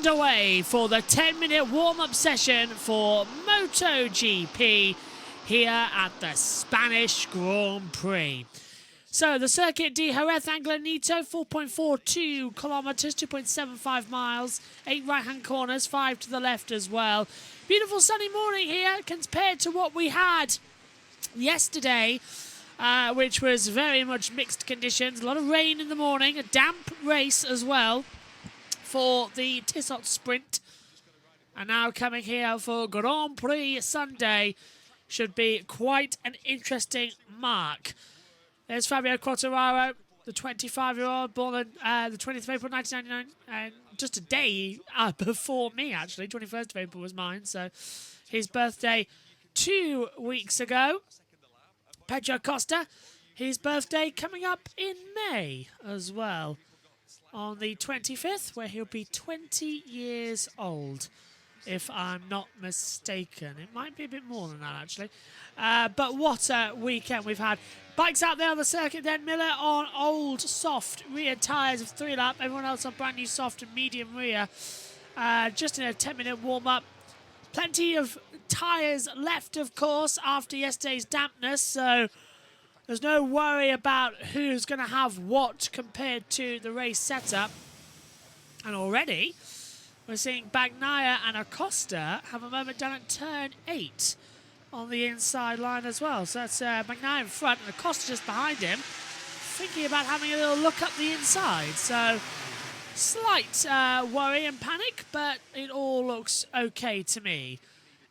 underway for the 10-minute warm-up session for MotoGP here at the Spanish Grand Prix. So the Circuit de Jerez Angelito, 4.42 kilometers, 2.75 miles, 8 right-hand corners, 5 to the left as well. Beautiful sunny morning here compared to what we had yesterday, which was very much mixed conditions. A lot of rain in the morning, a damp race as well for the Tissot Sprint. And now coming here for Grand Prix Sunday. Should be quite an interesting mark. There's Fabio Quartararo, the 25-year-old, born on the 20th of April 1999, and just a day before me, actually. 21st of April was mine, so his birthday 2 weeks ago. Pedro Costa, his birthday coming up in May as well, on the 25th, where he'll be 20 years old, if I'm not mistaken. It might be a bit more than that, actually. But what a weekend we've had. Bikes out there on the circuit then. Miller on old, soft rear tyres of 3-lap. Everyone else on brand new soft and medium rear. Just in a 10-minute warm-up. Plenty of tyres left, of course, after yesterday's dampness. So there's no worry about who's going to have what compared to the race setup. And already we're seeing Bagnaia and Acosta have a moment down at turn 8 on the inside line as well. So that's Bagnaia in front and Acosta just behind him, thinking about having a little look up the inside. So slight worry and panic, but it all looks okay to me.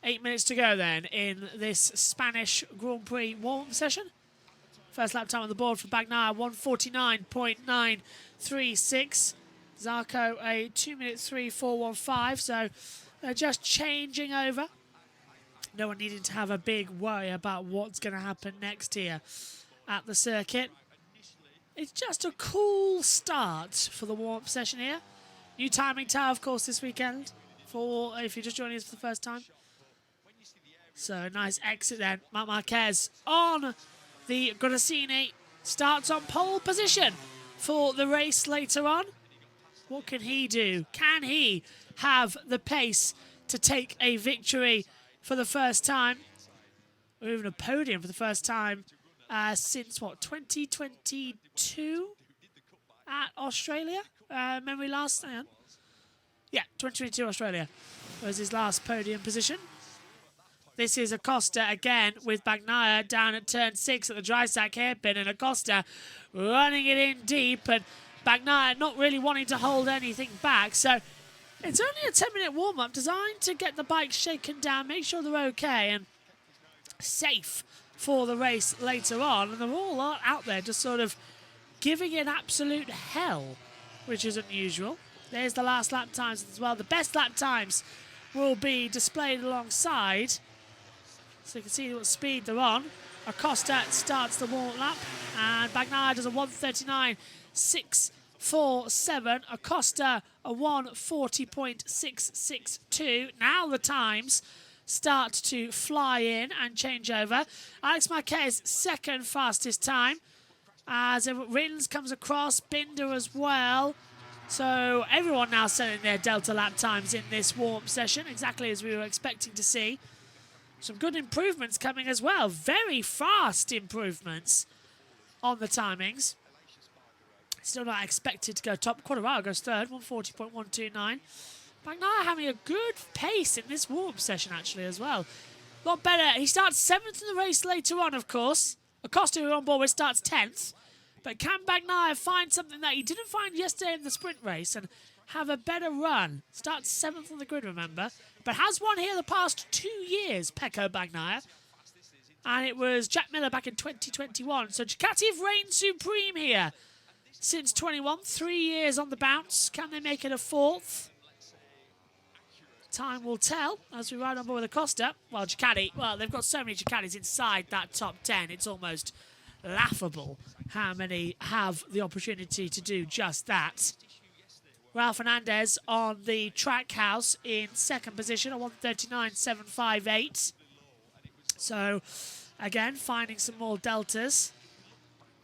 8 minutes to go then in this Spanish Grand Prix warm session. First lap time on the board for Bagnaia, 1:49.936. Zarco a 2:03.415, so they're just changing over. No one needing to have a big worry about what's going to happen next here at the circuit. It's just a cool start for the warm-up session here. New timing tower, of course, this weekend, for if you're just joining us for the first time. So nice exit then. Marc Marquez on the Gresini, starts on pole position for the race later on. What can he do? Can he have the pace to take a victory for the first time? Or even a podium for the first time since, what, 2022 at Australia? Memory last, hang on. Yeah, 2022 Australia was his last podium position. This is Acosta again with Bagnaia down at turn 6 at the dry stack hairpin, and Acosta running it in deep, and Bagnaia not really wanting to hold anything back. So it's only a 10-minute warm-up designed to get the bikes shaken down, make sure they're okay and safe for the race later on. And they're all out there just sort of giving it absolute hell, which is unusual. There's the last lap times as well. The best lap times will be displayed alongside, so you can see what speed they're on. Acosta starts the warm-up lap, and Bagnaia does a 1:39.647. Acosta a 1:40.662. Now the times start to fly in and change over. Alex Marquez second fastest time as Rins comes across, Binder as well. So everyone now setting their delta lap times in this warm session, exactly as we were expecting to see. Some good improvements coming as well. Very fast improvements on the timings. Still not expected to go top. Quartararo goes third, 1:40.129. Bagnaia having a good pace in this warm session, actually, as well. A lot better. He starts 7th in the race later on, of course. Acosta, who on board with, starts 10th. But can Bagnaia find something that he didn't find yesterday in the sprint race and have a better run? Starts 7th on the grid, remember. But has won here the past 2 years, Pecco Bagnaia. And it was Jack Miller back in 2021. So Ducati have reigned supreme here since 21. 3 years on the bounce. Can they make it a 4th? Time will tell as we ride on board with Acosta. Well, Ducati, well, they've got so many Ducatis inside that top 10. It's almost laughable how many have the opportunity to do just that. Ralph Fernandez on the track house in second position at 1:39.758. So, again, finding some more deltas.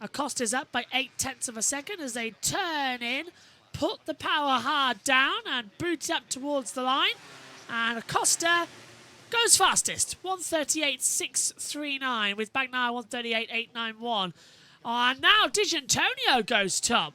Acosta's up by 0.8 of a second as they turn in put the power hard down and boot up towards the line. And Acosta goes fastest, 1:38.639 with Bagnaia 1:38.891. And now D'Antonio goes top,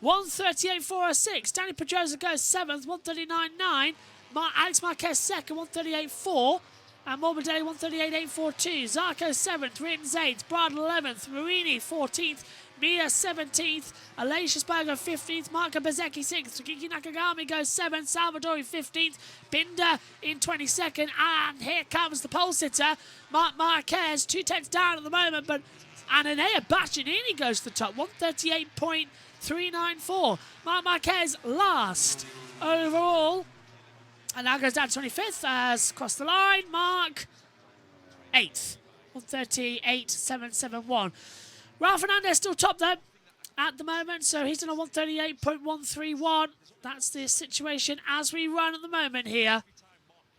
1:38.406. Danny Pedrosa goes 7th, 1:39.9. Alex Marquez second, 1:38.4. And Morbidelli 1:38.842. Zarco 7th, Rittens 8th, Bradl 11th, Marini 14th, Mia 17th, Alicia Spergo 15th, Marco Bezzecchi 6th, Kiki Nakagami goes 7th, Salvadori 15th, Binder in 22nd, and here comes the pole sitter, Marc Marquez, 2/10 down at the moment, but Ananea Bastianini goes to the top, 1:38.394. Marc Marquez last overall, and now goes down to 25th as across the line, Mark 8th, 1:38.771. Raul Fernandez still top though at the moment, so he's done a 1:38.131. That's the situation as we run at the moment here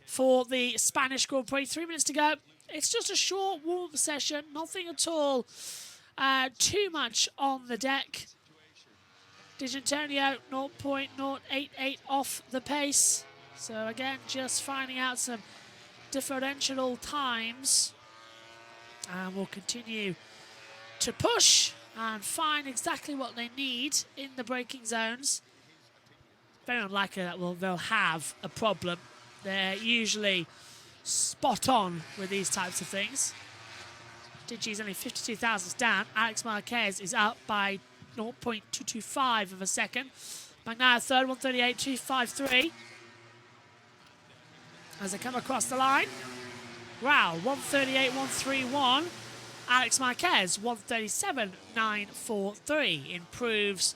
for the Spanish Grand Prix. 3 minutes to go. It's just a short warm session, nothing at all too much on the deck. D'Antonio 0.088 off the pace. So again, just finding out some differential times. And we'll continue to push and find exactly what they need in the braking zones. Very unlikely that they'll have a problem. They're usually spot on with these types of things. Digi's only 52 thousandths down. Alex Marquez is up by 0.225 of a second. Bagnaia third, 1:38.253. As they come across the line. Raul, 1:38.131. Alex Marquez, 1:37.943. Improves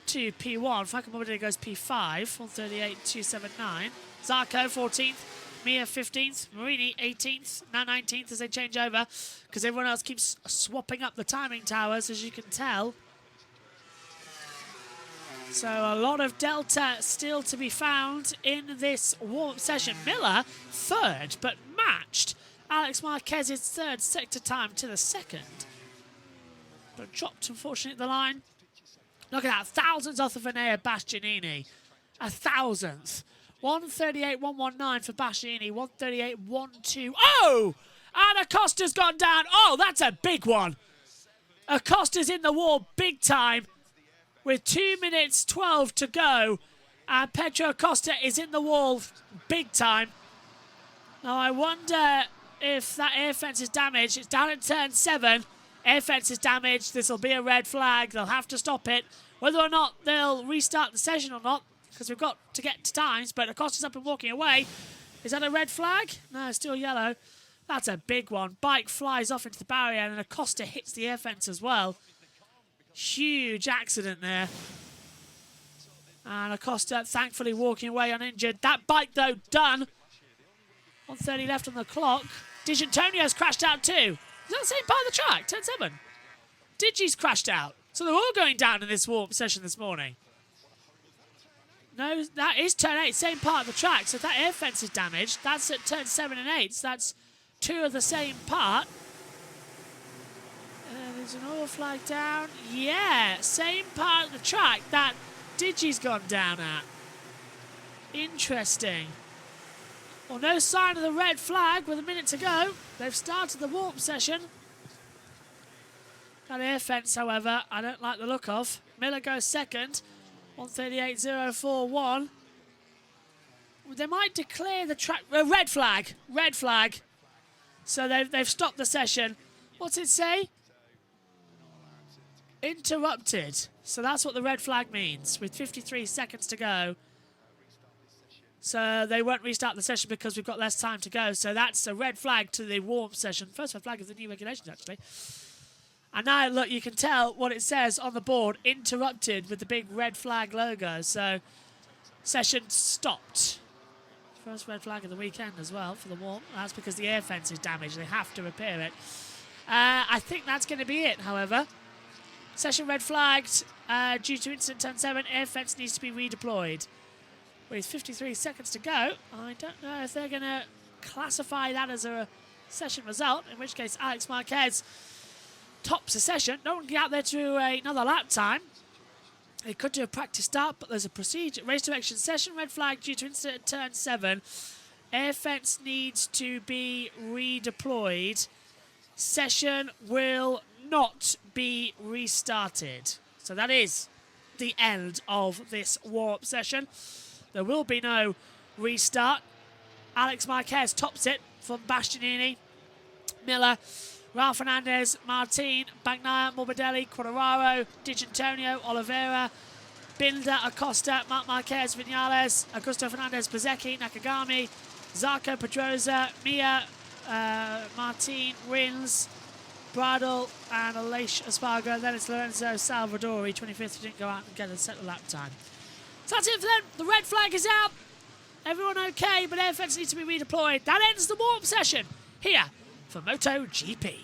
to P1. Franco Morbidelli goes P5, 1:38.279. Zarco, 14th. Mia, 15th. Marini, 18th. Now 19th as they change over, because everyone else keeps swapping up the timing towers, as you can tell. So a lot of delta still to be found in this warm-up session. Miller, third, but matched Alex Marquez's third sector time to the second. But dropped, unfortunately, at the line. Look at that, thousandths off of Ananea Bastianini. A thousandth. 1:38.119 for Bastianini, 1:38.12. Oh! And Acosta's gone down. Oh, that's a big one. Acosta's in the wall big time with 2 minutes 12 to go. And Pedro Acosta is in the wall big time. Now, I wonder if that air fence is damaged. It's down at turn 7. Air fence is damaged. This will be a red flag. They'll have to stop it. Whether or not they'll restart the session or not, because we've got to get to times, but Acosta's up and walking away. Is that a red flag? No, it's still yellow. That's a big one. Bike flies off into the barrier and Acosta hits the air fence as well. Huge accident there. And Acosta thankfully walking away uninjured. That bike though done. 1:30 left on the clock. D'Antonio's crashed out too. Is that the same part of the track? Turn 7. Digi's crashed out. So they're all going down in this warm session this morning. No, that is turn 8, same part of the track. So if that air fence is damaged, that's at turn 7 and 8. So that's 2 of the same part. There's an oil flag down. Yeah, same part of the track that Digi's gone down at. Interesting. Well, no sign of the red flag with a minute to go. They've started the warm session. That air fence, however, I don't like the look of. Miller goes second. 1:38.041. They might declare the track... red flag. Red flag. So they've stopped the session. What's it say? Interrupted. So that's what the red flag means, with 53 seconds to go. So they won't restart the session because we've got less time to go. So that's a red flag to the warm session. First red flag of the new regulations, actually. And now, look, you can tell what it says on the board. Interrupted with the big red flag logo. So session stopped. First red flag of the weekend as well for the warm. That's because the air fence is damaged. They have to repair it. I think that's going to be it, however. Session red flagged due to incident turn 7. Air fence needs to be redeployed. With 53 seconds to go, I don't know if they're going to classify that as a session result, in which case Alex Marquez tops the session. No one can get out there to another lap time. They could do a practice start, but there's a procedure. Race direction session, red flag due to incident at turn 7. Air fence needs to be redeployed. Session will not be restarted. So that is the end of this warm-up session. There will be no restart. Alex Marquez tops it from Bastianini, Miller, Ralph Fernandez, Martin, Bagnaia, Morbidelli, Quadraro, Di Gianantonio, Oliveira, Binder, Acosta, Marc Marquez, Vinales, Augusto Fernandez, Bezecchi, Nakagami, Zarco, Pedrosa, Mia, Martin, Rins, Bradle, and Aleix Espargaro. Then it's Lorenzo Salvadori, 25th, who didn't go out and get a set of lap time. So that's it for them. The red flag is out. Everyone okay, but air fence needs to be redeployed. That ends the warm-up session here for MotoGP.